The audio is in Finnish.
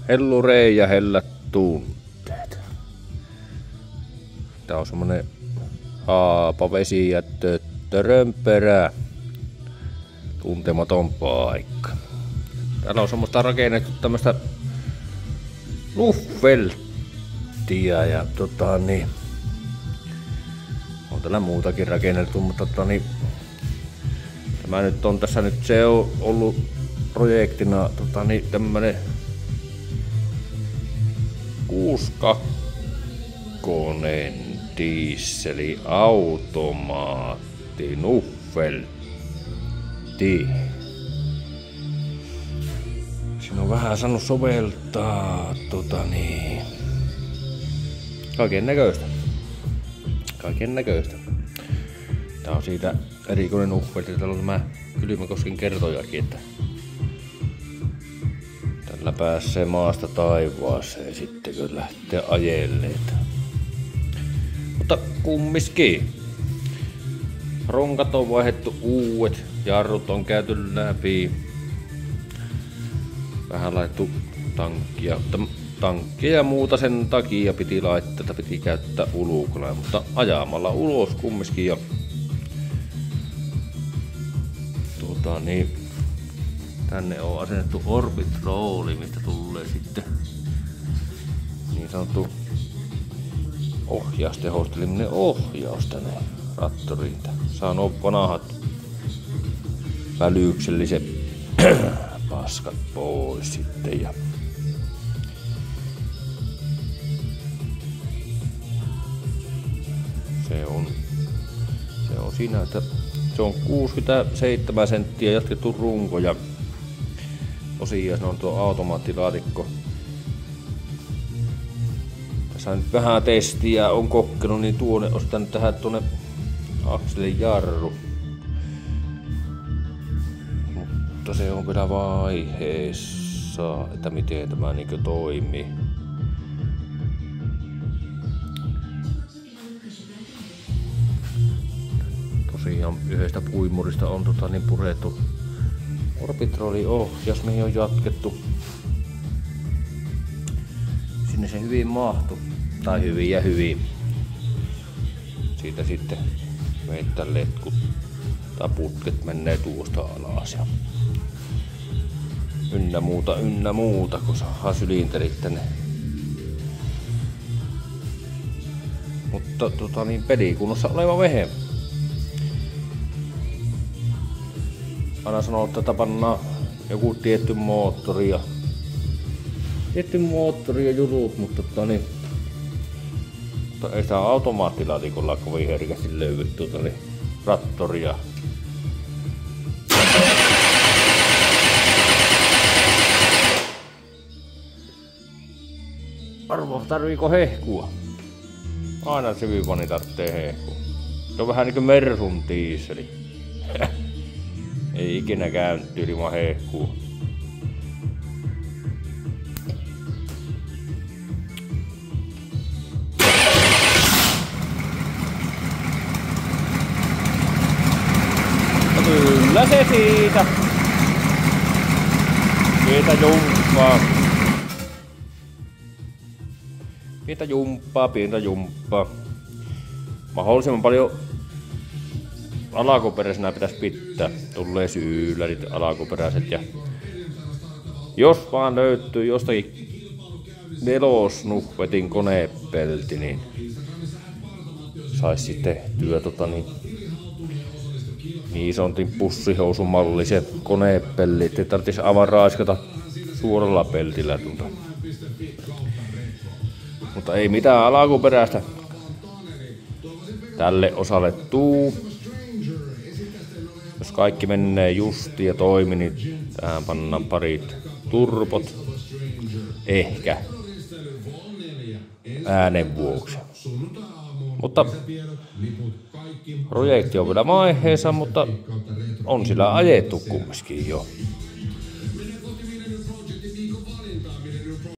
Hellurei ja hellät tunteet. Tää on semmonen haapavesi ja töttörönperä. Tuntematon paikka. Täällä on semmoista rakennettu tämmöstä luhvelttia ja on täällä muutakin rakennettu, mutta tämä nyt on tässä nyt se on ollut projektina tämmönen 62 dieseli automaatti nuhveltti. Siinä on vähän saanut soveltaa kaiken näköistä. Tää on siitä erikoinen nuhveltti. Täällä on tämä Kylmäkosken kertojakin, että tällä pääsee maasta taivaaseen sitten kun lähtee ajelleen. Mutta kummiskin. Ronkat on vaihdettu uudet, jarrut on käyty läpi. Vähän laittu tankkia ja muuta sen takia piti laittaa, että piti käyttää ulkona, mutta ajamalla ulos kumminkin ja tänne on asennettu Orbitroli, mistä tulee sitten niin sanottu ohjaustehosteliminen ohjaus tänne rattoriin. Saa nuo vanhat välykselliset paskat pois sitten ja se on siinä, että se on 67 senttiä jatkettu runko ja tosiaan se on tuo automaattilaatikko. Tässä nyt vähän testiä on kokenut, niin ostan tähän tuonne akselin jarru. Mutta se on vielä vaiheessa, että miten tämä niinkö toimii. Tosiaan yhdestä puimurista on purettu Orbitroli-ohjaus, mihin on jatkettu. Sinne se hyvin mahtuu. Tai hyvin. Siitä sitten meitä letkut tai putket menee tuosta alas. Ja ynnä muuta, kun saa sylinterit tänne. Mutta pelikunnossa oleva vehe. Aina sanoo, että pannaan joku tietty moottori ja jutut, mutta ei sitä automaattilaatikolla kovin herkästi löydy rattoria. Arvo, tarviiko hehkua? Aina Civic tarvitsee hehkua. Se on vähän niinku Mersun dieseli. Ei ikinä käynyt ilman hehkua. Kyllä se siitä. Pientä jumppaa. Mahdollisimman paljon alakuperäisenä pitäisi pitää. Tulee syylärit alakuperäiset ja jos vaan löytyy jostakin nelosnuhvetin konepelti, niin sais sitten tehtyä niin sanotun pussihousun-mallisen konepelli, ettei tarvitsisi aivan raiskata suoralla peltillä Mutta ei mitään alakuperäistä tälle osalle tuu. Jos kaikki menee justi ja toimi, niin tähän pannaan parit turbot. Ehkä äänen vuoksi. Mutta projekti on vielä vaiheessa, mutta on sillä ajettu kumminkin jo.